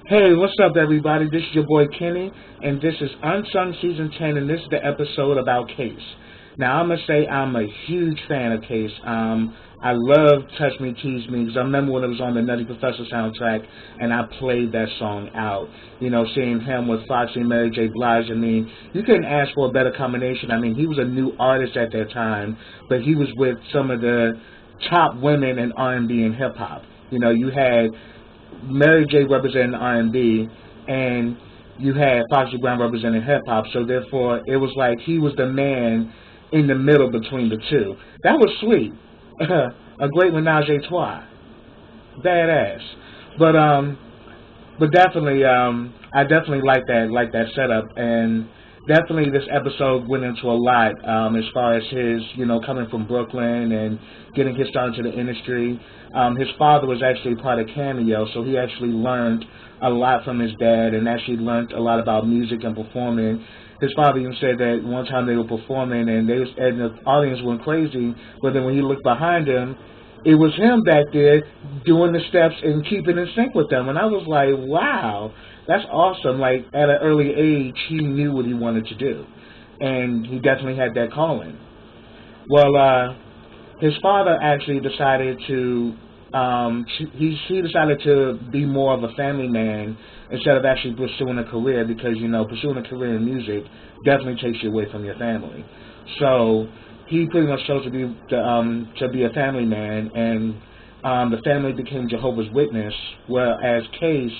Hey, what's up, everybody? This is your boy Kenny, and this is Unsung Season 10, and this is the episode about Case. Now, I'm going to say I'm a huge fan of Case. I love Touch Me, Tease Me, because I remember when it was on the Nutty Professor soundtrack, and I played that song out. You know, seeing him with Foxy and Mary J. Blige, I mean, you couldn't ask for a better combination. I mean, he was a new artist at that time, but he was with some of the top women in R&B and hip-hop. You know, you had Mary J. representing R&B, and you had Foxy Brown representing hip hop. So therefore, it was like he was the man in the middle between the two. That was sweet, a great menage a trois, badass. But definitely, I definitely like that setup, and definitely this episode went into a lot as far as his, coming from Brooklyn and getting his start into the industry. His father was actually part of Cameo, so he actually learned a lot from his dad and actually learned a lot about music and performing. His father even said that one time they were performing and and the audience went crazy, but then when you look behind him, it was him back there doing the steps and keeping in sync with them. And I was like, wow, that's awesome. Like, at an early age, he knew what he wanted to do. And he definitely had that calling. Well, his father actually decided to, he decided to be more of a family man instead of actually pursuing a career because, pursuing a career in music definitely takes you away from your family. So he pretty much chose to be a family man, and the family became Jehovah's Witness. Whereas Case,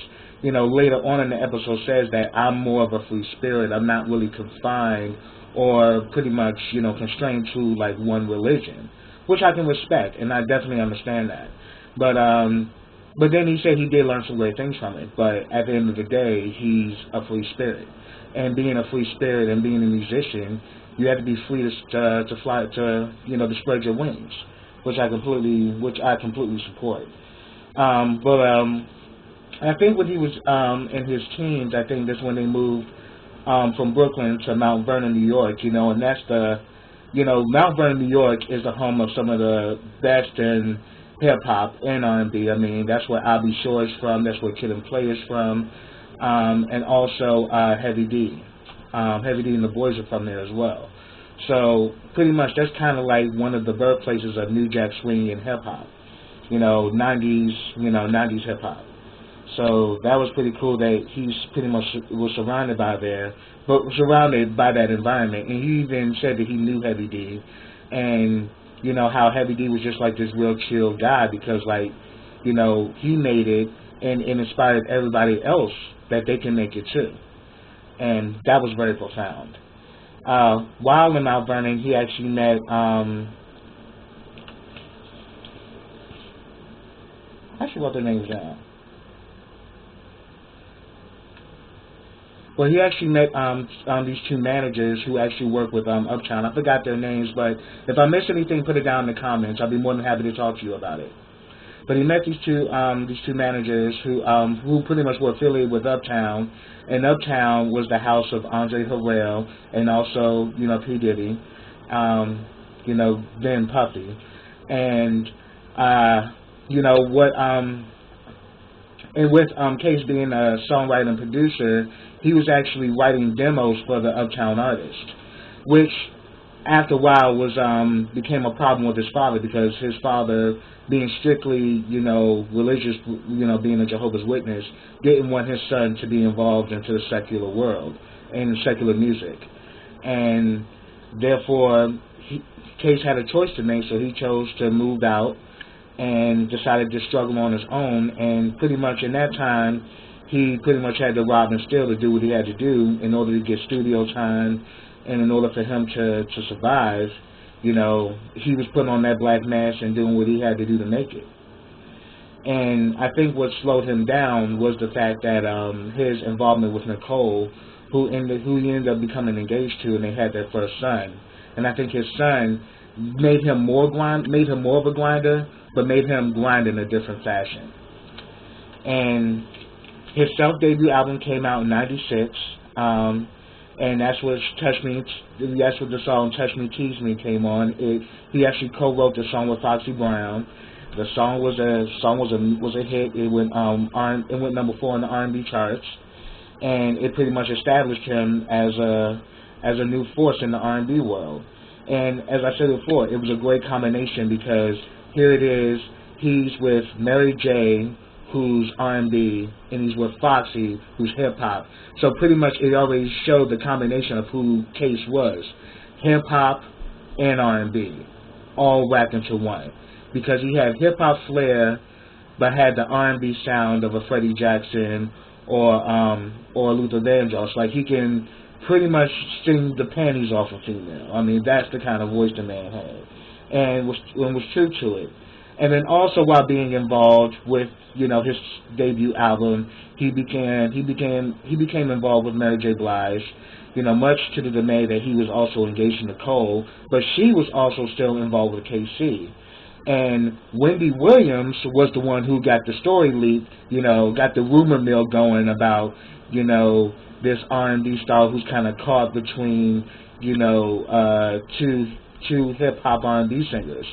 later on in the episode says that I'm more of a free spirit. I'm not really confined or pretty much constrained to like one religion, which I can respect, and I definitely understand that. But then he said he did learn some great things from it. But at the end of the day, he's a free spirit, and being a free spirit and being a musician, you have to be free to fly, to spread your wings, which I completely support. I think when he was in his teens, I think that's when they moved from Brooklyn to Mount Vernon, New York. And that's Mount Vernon, New York is the home of some of the best in hip hop and R&B. I mean, that's where I'll Be Sure is from. That's where Kid and Play is from, and also Heavy D. Heavy D and the Boys are from there as well. So pretty much that's kind of like one of the birthplaces of New Jack Swing and hip hop. 90s hip hop. So that was pretty cool that he's pretty much was surrounded by that environment. And he even said that he knew Heavy D, and how Heavy D was just like this real chill guy because he made it and inspired everybody else that they can make it too. And that was very profound. While in Mount Vernon, he actually met, I actually wrote their names down. Well, he actually met these two managers who actually work with Uptown. I forgot their names, but if I miss anything, put it down in the comments. I'll be more than happy to talk to you about it. But he met these two managers who pretty much were affiliated with Uptown, and Uptown was the house of Andre Harrell and also P Diddy, then Puffy, and and with Case being a songwriter and producer, he was actually writing demos for the Uptown artist, which after a while became a problem with his father because his father, being strictly religious, being a Jehovah's Witness, didn't want his son to be involved into the secular world and secular music, and therefore Case had a choice to make, so he chose to move out and decided to struggle on his own, and pretty much in that time he pretty much had to rob and steal to do what he had to do in order to get studio time, and in order for him to survive, he was putting on that black mask and doing what he had to do to make it. And I think what slowed him down was the fact that his involvement with Nicole, who he ended up becoming engaged to, and they had their first son. And I think his son made him more of a grinder, but made him grind in a different fashion. And his self-debut album came out in '96, and that's what the song "Touch Me, Tease Me" came on. He actually co-wrote the song with Foxy Brown. The song was a hit. It went number 4 in the R&B charts, and it pretty much established him as a new force in the R&B world. And as I said before, it was a great combination because here it is, he's with Mary J, who's R&B, and he's with Foxy, who's hip-hop. So pretty much it already showed the combination of who Case was. Hip-hop and R&B, all wrapped into one. Because he had hip-hop flair, but had the R&B sound of a Freddie Jackson or Luther Vandross. Like, he can pretty much sing the panties off a female. I mean, that's the kind of voice the man had, and was true to it. And then also while being involved with, you know, his debut album, he became involved with Mary J. Blige, you know, much to the dismay that he was also engaged in Nicole, but she was also still involved with KC. And Wendy Williams was the one who got the story leaked, you know, got the rumor mill going about, you know, this R&B star who's kind of caught between, you know, two hip-hop R&B singers.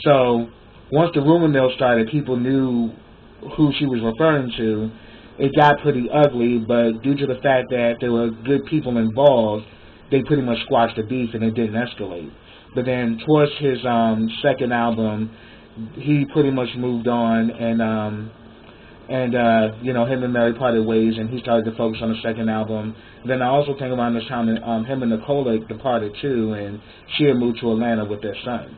So once the rumor mill started, people knew who she was referring to. It got pretty ugly, but due to the fact that there were good people involved, they pretty much squashed the beef and it didn't escalate. But then towards his second album, he pretty much moved on, and you know, him and Mary parted ways, and he started to focus on the second album. Then I also think around this time him and Nicola departed too, and she had moved to Atlanta with their son.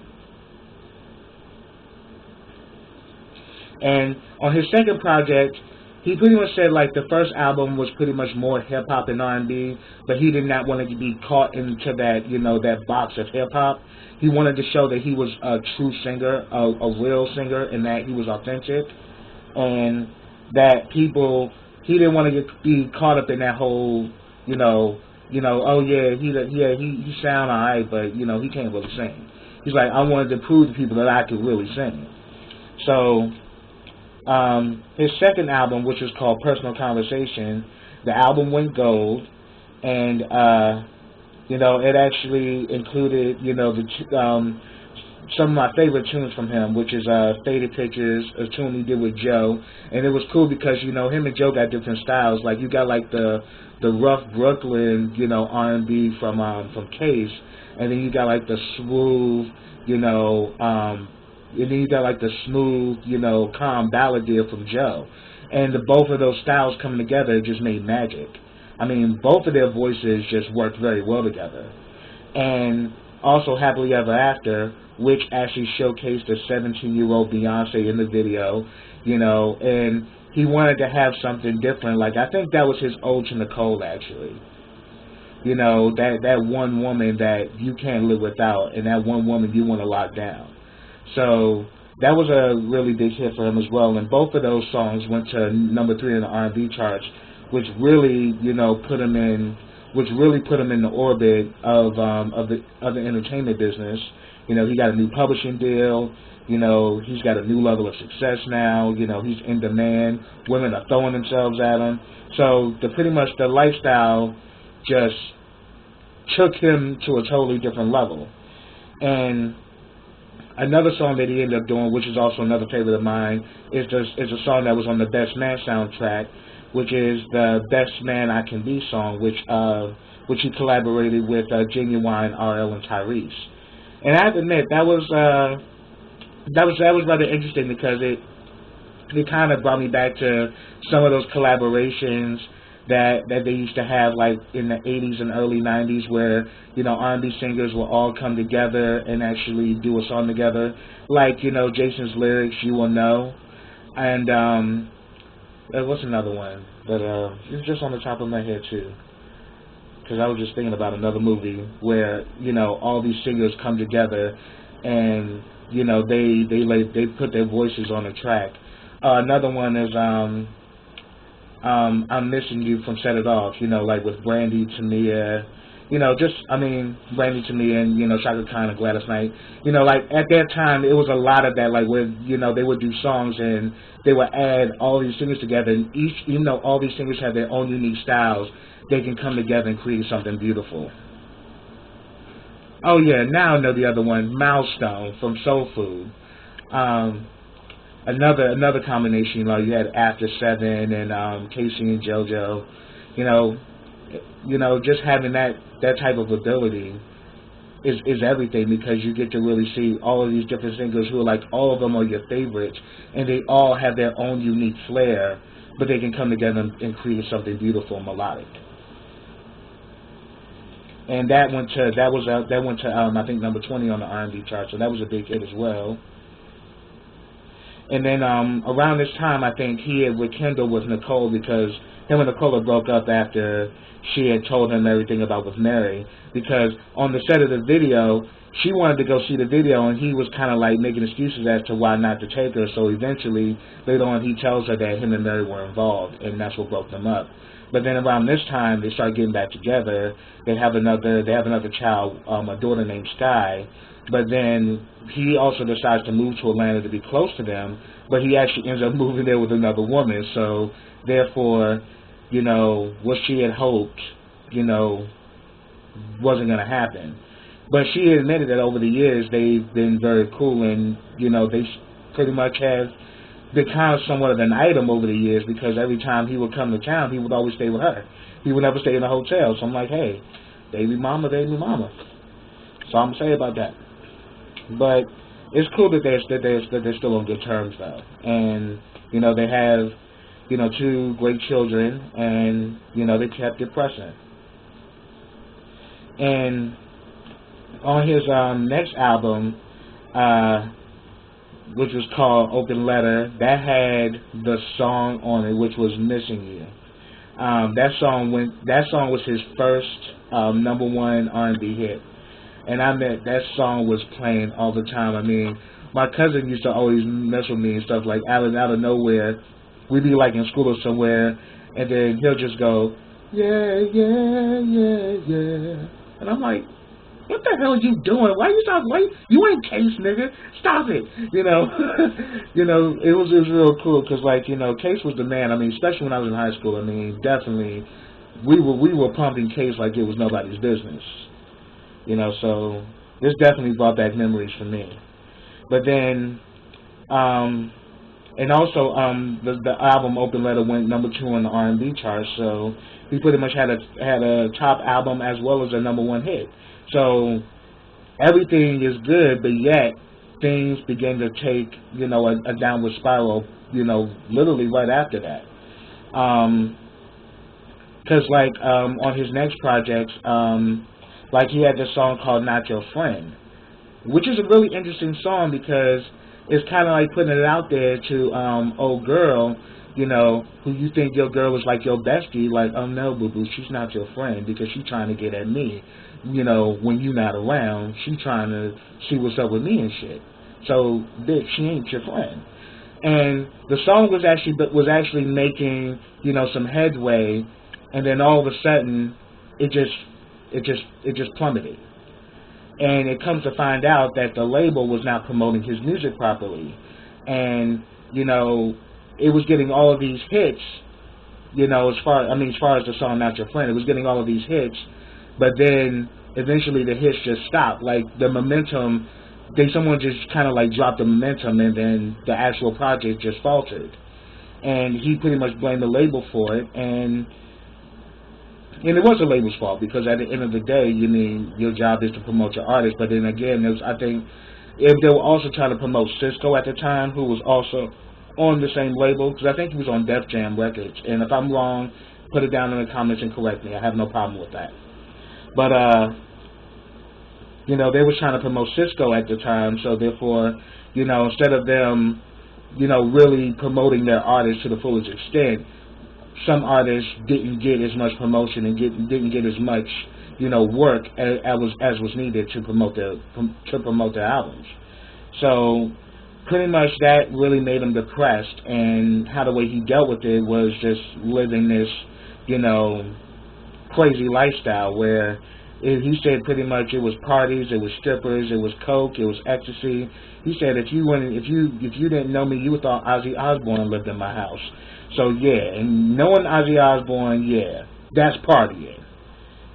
And on his second project, he pretty much said like the first album was pretty much more hip hop and R&B, but he did not want to be caught into that, you know, that box of hip hop. He wanted to show that he was a true singer, a real singer, and that he was authentic, and that he didn't want to be caught up in that whole, you know, oh yeah, he sound alright, but you know, he can't really sing. He's like, I wanted to prove to people that I could really sing. So his second album, which was called Personal Conversation, the album went gold, and you know, it actually included, you know, some of my favorite tunes from him, which is Faded Pictures, a tune he did with Joe. And it was cool because, you know, him and Joe got different styles. Like, you got like the rough Brooklyn, you know, R&B from Case, and then you got like the smooth, you know, and then you got like the smooth, you know, calm balladeer from Joe. And both of those styles coming together just made magic. I mean, both of their voices just worked very well together. And also Happily Ever After, which actually showcased the 17-year-old Beyonce in the video, you know, and he wanted to have something different. Like, I think that was his ode to Nicole, actually. You know, that one woman that you can't live without, and that one woman you want to lock down. So that was a really big hit for him as well, and both of those songs went to number 3 in the R&B charts, which really, you know, put him in the orbit of the entertainment business. You know, he got a new publishing deal. You know, he's got a new level of success now. You know, he's in demand. Women are throwing themselves at him. So pretty much the lifestyle just took him to a totally different level. And another song that he ended up doing, which is also another favorite of mine, is a song that was on the Best Man soundtrack, which is the Best Man I Can Be song, which he collaborated with Genuine, RL, and Tyrese. And I have to admit, that was rather interesting because it kind of brought me back to some of those collaborations that they used to have, like in the 80s and early 90s, where, you know, R&B singers will all come together and actually do a song together, like, you know, Jason's Lyrics, You Will Know, and what's another one? But it's just on the top of my head too, because I was just thinking about another movie where, you know, all these singers come together and, you know, they put their voices on a track. Another one is I'm Missing You from Set It Off, you know, like with Brandy, Tamia, you know, Brandy, Tamia, and, you know, Chaka Khan and Gladys Knight. You know, like, at that time, it was a lot of that, like, where, you know, they would do songs and they would add all these singers together, and even though all these singers have their own unique styles, they can come together and create something beautiful. Oh, yeah, now I know the other one, Milestone from Soul Food. another combination. You had After Seven and Casey and JoJo. You know, just having that type of ability is everything, because you get to really see all of these different singers who are like, all of them are your favorites, and they all have their own unique flair, but they can come together and create something beautiful and melodic. And that went to I think number 20 on the R&B chart, so that was a big hit as well. And then around this time, I think he had rekindled with Nicole, because him and Nicole broke up after she had told him everything about with Mary. Because on the set of the video, she wanted to go see the video, and he was kind of like making excuses as to why not to take her. So eventually, later on, he tells her that him and Mary were involved, and that's what broke them up. But then around this time, they start getting back together. They have another child, a daughter named Sky. But then he also decides to move to Atlanta to be close to them, but he actually ends up moving there with another woman. So therefore, what she had hoped, wasn't going to happen. But she admitted that over the years they've been very cool, and they pretty much have become somewhat of an item over the years, because every time he would come to town, he would always stay with her. He would never stay in a hotel. So I'm like, hey, baby mama. So I'm gonna say about that. But it's cool that they're still on good terms though, and they have 2 great children, and they kept it pressing. And on his next album, which was called Open Letter, that had the song on it, which was Missing You. That song was his first number 1 R&B hit. And that song was playing all the time. I mean, my cousin used to always mess with me and stuff, like out of nowhere. We'd be like in school or somewhere, and then he'll just go, yeah, yeah, yeah, yeah. And I'm like, what the hell are you doing? You ain't Case, nigga. Stop it. It was real cool, because Case was the man. I mean, especially when I was in high school. I mean, definitely, we were pumping Case like it was nobody's business. So this definitely brought back memories for me. But then, and also, the album Open Letter went number 2 on the R&B chart. So he pretty much had a top album as well as a number 1 hit. So everything is good, but yet things begin to take, a downward spiral, literally right after that. Because on his next project, he had this song called Not Your Friend, which is a really interesting song, because it's kind of like putting it out there to old girl, who you think your girl is like your bestie, like, oh no, boo-boo, she's not your friend, because she's trying to get at me. When you're not around, she's trying to see what's up with me and shit. So, bitch, she ain't your friend. And the song was actually making, some headway, and then all of a sudden, it just plummeted. And it comes to find out that the label was not promoting his music properly. And, it was getting all of these hits, as far as the song Not Your Friend, it was getting all of these hits, but then eventually the hits just stopped. Like, the momentum, someone just kind of dropped the momentum, and then the actual project just faltered. And he pretty much blamed the label for it, and it was the label's fault, because at the end of the day, your job is to promote your artist. But then again, I think if they were also trying to promote Cisco at the time, who was also on the same label, because I think he was on Def Jam Records. And if I'm wrong, put it down in the comments and correct me. I have no problem with that. But, they were trying to promote Cisco at the time, so therefore, instead of them, really promoting their artists to the fullest extent, some artists didn't get as much promotion and didn't get as much, work as was needed to promote their albums. So pretty much that really made him depressed, and the way he dealt with it was just living this, crazy lifestyle where he said pretty much it was parties, it was strippers, it was coke, it was ecstasy. He said if you didn't know me, you would thought Ozzy Osbourne lived in my house. So yeah, and knowing Ozzy Osbourne, yeah, that's partying.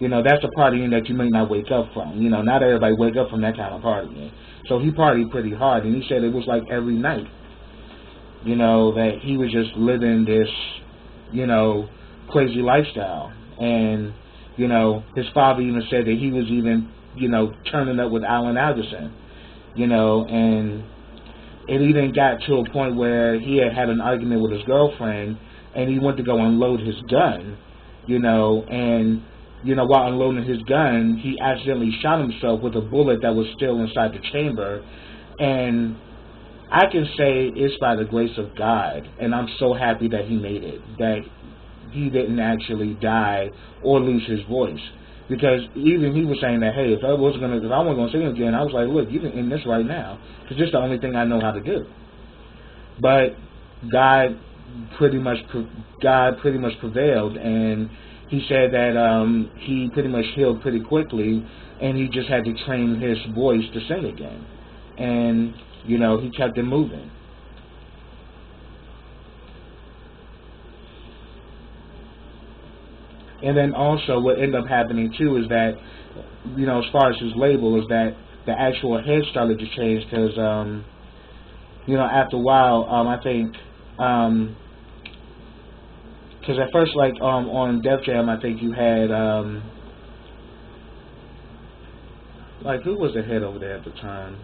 That's a partying that you may not wake up from. Not everybody wake up from that kind of partying. So he partied pretty hard, and he said it was like every night. that he was just living this, crazy lifestyle. And, his father even said that he was even, turning up with Allen Alderson, and it even got to a point where he had an argument with his girlfriend, and he went to go unload his gun, and, while unloading his gun, he accidentally shot himself with a bullet that was still inside the chamber. And I can say it's by the grace of God, and I'm so happy that he made it, that he didn't actually die or lose his voice. Because even he was saying that, hey, if I wasn't going to sing again, I was like, look, you can end this right now, because this is the only thing I know how to do. But God pretty much prevailed, and he said that he pretty much healed pretty quickly, and he just had to train his voice to sing again. And, he kept it moving. And then also what ended up happening too is that, as far as his label, is that the actual head started to change because, after a while, I think, because at first, like, on Def Jam, I think you had, like, who was the head over there at the time?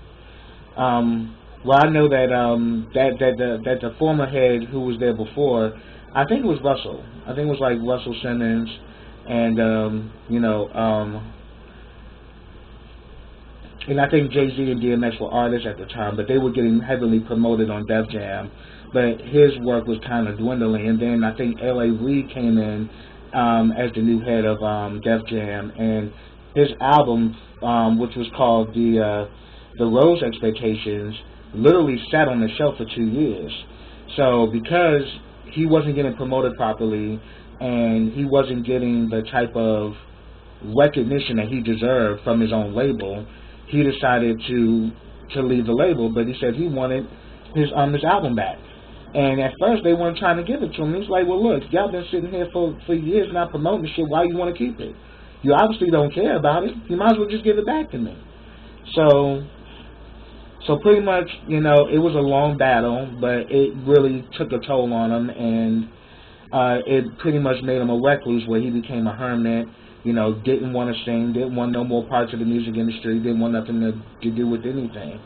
Well, I know that that the former head who was there before, I think it was Russell. I think it was like Russell Simmons, and and I think Jay-Z and DMX were artists at the time, but they were getting heavily promoted on Def Jam. But his work was kind of dwindling, and then I think L.A. Reid came in as the new head of Def Jam, and his album, which was called the Rose Expectations, literally sat on the shelf for 2 years. So because he wasn't getting promoted properly, and he wasn't getting the type of recognition that he deserved from his own label, he decided to leave the label. But he said he wanted his album back. And at first they weren't trying to give it to him. He's like, well, look, y'all been sitting here for years not promoting shit. Why you want to keep it? You obviously don't care about it. You might as well just give it back to me. So pretty much, it was a long battle, but it really took a toll on him, and it pretty much made him a recluse where he became a hermit, didn't want to sing, didn't want no more parts of the music industry, didn't want nothing to do with anything.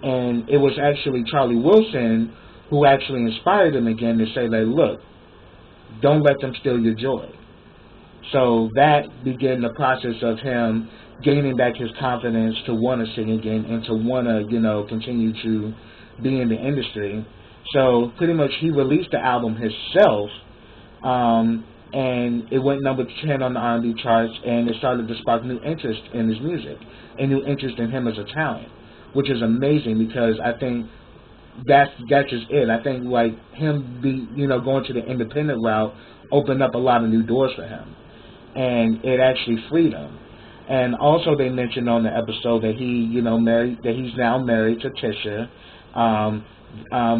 And it was actually Charlie Wilson who actually inspired him again to say, like, look, don't let them steal your joy. So that began the process of him gaining back his confidence to want to sing again and to want to, continue to be in the industry. So pretty much he released the album himself, and it went number 10 on the R&B charts, and it started to spark new interest in his music and new interest in him as a talent, which is amazing because I think that's just it. I think like him going to the independent route opened up a lot of new doors for him, and it actually freed him. And also they mentioned on the episode that he's now married to Tisha.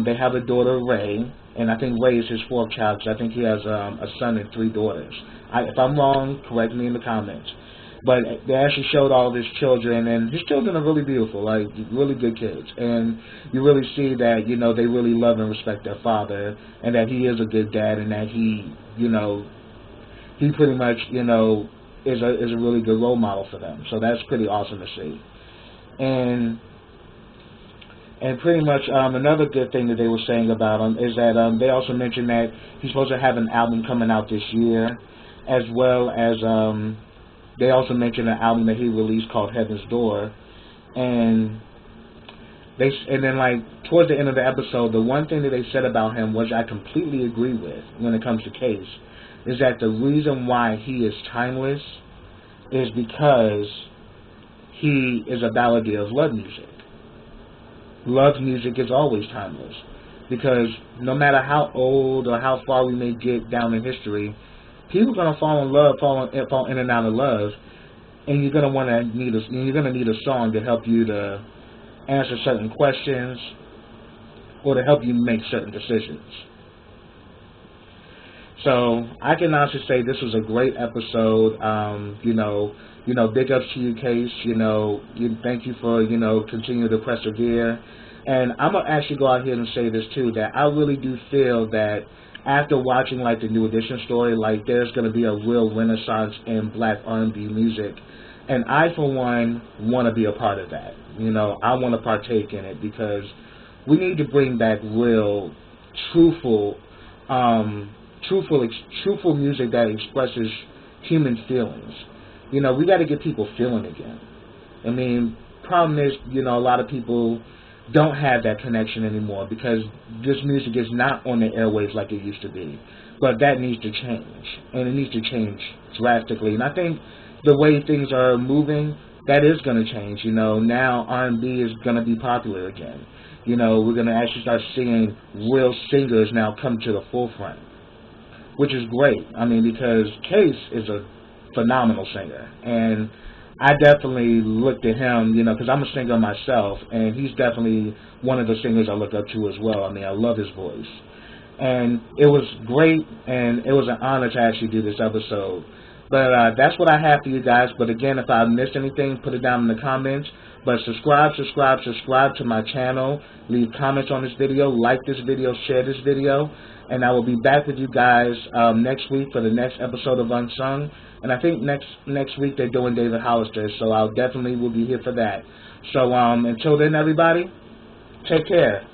They have a daughter, Ray, and I think Ray is his fourth child because I think he has a son and 3 daughters. If I'm wrong, correct me in the comments. But they actually showed all of his children, and his children are really beautiful, like really good kids. And you really see that, they really love and respect their father, and that he is a good dad, and that he pretty much, is a really good role model for them. So that's pretty awesome to see. And pretty much another good thing that they were saying about him is that they also mentioned that he's supposed to have an album coming out this year, as well as they also mentioned an album that he released called Heaven's Door. And then like towards the end of the episode, the one thing that they said about him, which I completely agree with when it comes to Case, is that the reason why he is timeless is because he is a balladeer of love music. Love music is always timeless because no matter how old or how far we may get down in history, people are gonna fall in love, fall in and out of love, and you're gonna need a song to help you to answer certain questions or to help you make certain decisions. So I can honestly say this was a great episode. Big ups to you, Case. Thank you for continuing to persevere. And I'm going to actually go out here and say this too, that I really do feel that after watching like the New Edition story, like there's going to be a real renaissance in black R&B music. And I, for one, want to be a part of that. You know, I want to partake in it because we need to bring back real, truthful music that expresses human feelings. You know, we got to get people feeling again. I mean, problem is, you know, a lot of people don't have that connection anymore because this music is not on the airwaves like it used to be. But that needs to change, and it needs to change drastically. And I think the way things are moving, that is going to change. You know, now R&B is going to be popular again. You know, we're going to actually start seeing real singers now come to the forefront, which is great. I mean, because Case is a phenomenal singer, and I definitely looked at him, you know, because I'm a singer myself, and he's definitely one of the singers I look up to as well. I mean, I love his voice. And it was great, and it was an honor to actually do this episode. But that's what I have for you guys. But again, if I missed anything, put it down in the comments. But subscribe to my channel. Leave comments on this video. Like this video. Share this video. And I will be back with you guys next week for the next episode of Unsung. And I think next week they're doing David Hollister. So I'll definitely will be here for that. So until then, everybody, take care.